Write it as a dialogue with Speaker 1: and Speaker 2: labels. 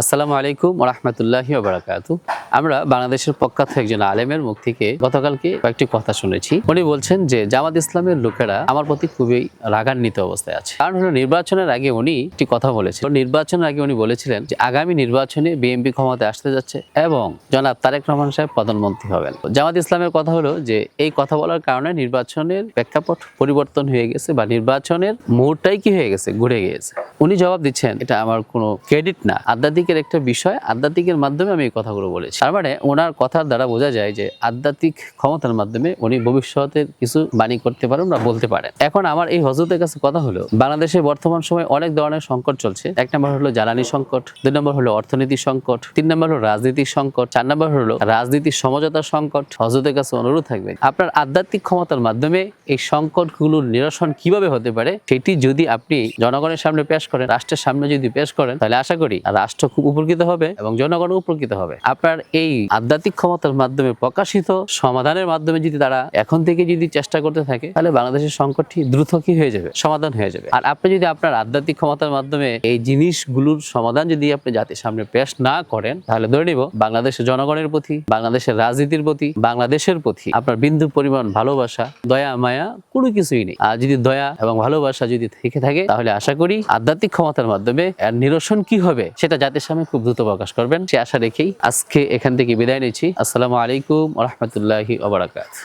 Speaker 1: আসসালামু আলাইকুম ওয়া রাহমাতুল্লাহি ওয়া বারাকাতুহু। আমরা বাংলাদেশের প্রখ্যাত একজন আলেমের মুখ থেকে গতকালকে কয়েকটি কথা শুনেছি। উনি বলছেন যে জামাত ইসলামের লোকেরা আমার প্রতি খুবই রাগান্বিত অবস্থায় আছে। কারণ হলো নির্বাচনের আগে উনি একটি কথা বলেছিলেন। নির্বাচনের আগে উনি বলেছিলেন যে আগামী নির্বাচনে বিএনপি ক্ষমতায় আসতে যাচ্ছে এবং জনাব তারেক রহমান সাহেব প্রধানমন্ত্রী হবেন। জামাত ইসলামের কথা হলো যে এই কথা বলার কারণে নির্বাচনের প্রেক্ষাপট পরিবর্তন হয়ে গেছে বা নির্বাচনের মুহূর্তটাই কি হয়ে গেছে, ঘুরে গিয়েছে। উনি জবাব দিচ্ছেন এটা আমার কোনো ক্রেডিট না, আধ্যাত্মিকের একটা বিষয়, আধ্যাত্মিকের মাধ্যমে আমি এই কথাগুলো বলেছি। তার মানে ওনার কথার দ্বারা বোঝা যায় যে আধ্যাত্মিক ক্ষমতার মাধ্যমে উনি ভবিষ্যতের কিছু বাণী করতে পারেন বা বলতে পারেন। এখন আমার এই হযরতের কাছে কথা হলো, বাংলাদেশে বর্তমান সময়ে অনেক ধরনের সংকট চলছে। এক নম্বর হলো জ্বালানি সংকট, দুই নম্বর হলো অর্থনৈতিক সংকট, তিন নম্বর হলো রাজনৈতিক সংকট, চার নম্বর হলো রাজনীতির সমঝোতার সংকট। হযরতের কাছে অনুরোধ থাকবে আপনার আধ্যাত্মিক ক্ষমতার মাধ্যমে এই সংকটগুলোর নিরসন কিভাবে হতে পারে সেটি যদি আপনি জনগণের সামনে পেশ করেন, রাষ্ট্রের সামনে যদি পেশ করেন, তাহলে আশা করি রাষ্ট্র খুব উপকৃত হবে এবং জনগণ উপকৃত হবে। আপনার এই আধ্যাত্মিক ক্ষমতার মাধ্যমে প্রকাশিত সমাধানের মাধ্যমে যদি তারা এখন থেকে যদি চেষ্টা করতে থাকে, তাহলে বাংলাদেশের সংকটটি দ্রুত কি হয়ে যাবে, সমাধান হয়ে যাবে। আর আপনি যদি আপনার আধ্যাত্মিক ক্ষমতার মাধ্যমে এই জিনিসগুলোর সমাধান যদি আপনি জাতির সামনে পেশ না করেন, তাহলে ধরে নিব বাংলাদেশের জনগণের প্রতি, বাংলাদেশের রাজনীতির প্রতি, বাংলাদেশের প্রতি আপনার বিন্দু পরিমাণ ভালোবাসা, দয়া মায়া কোনো কিছুই নেই। আর যদি দয়া এবং ভালোবাসা যদি থেকে থাকে, তাহলে আশা করি আধ্যাত্মিক ক্ষমতার মাধ্যমে এর নিরসন কি হবে সেটা জাতির সামনে খুব দ্রুত প্রকাশ করবেন। সে আশা রেখেই আজকে এখান থেকে বিদায় নিচ্ছি। আসসালামু আলাইকুম ওয়া রাহমাতুল্লাহি ওয়া বারাকাতুহু।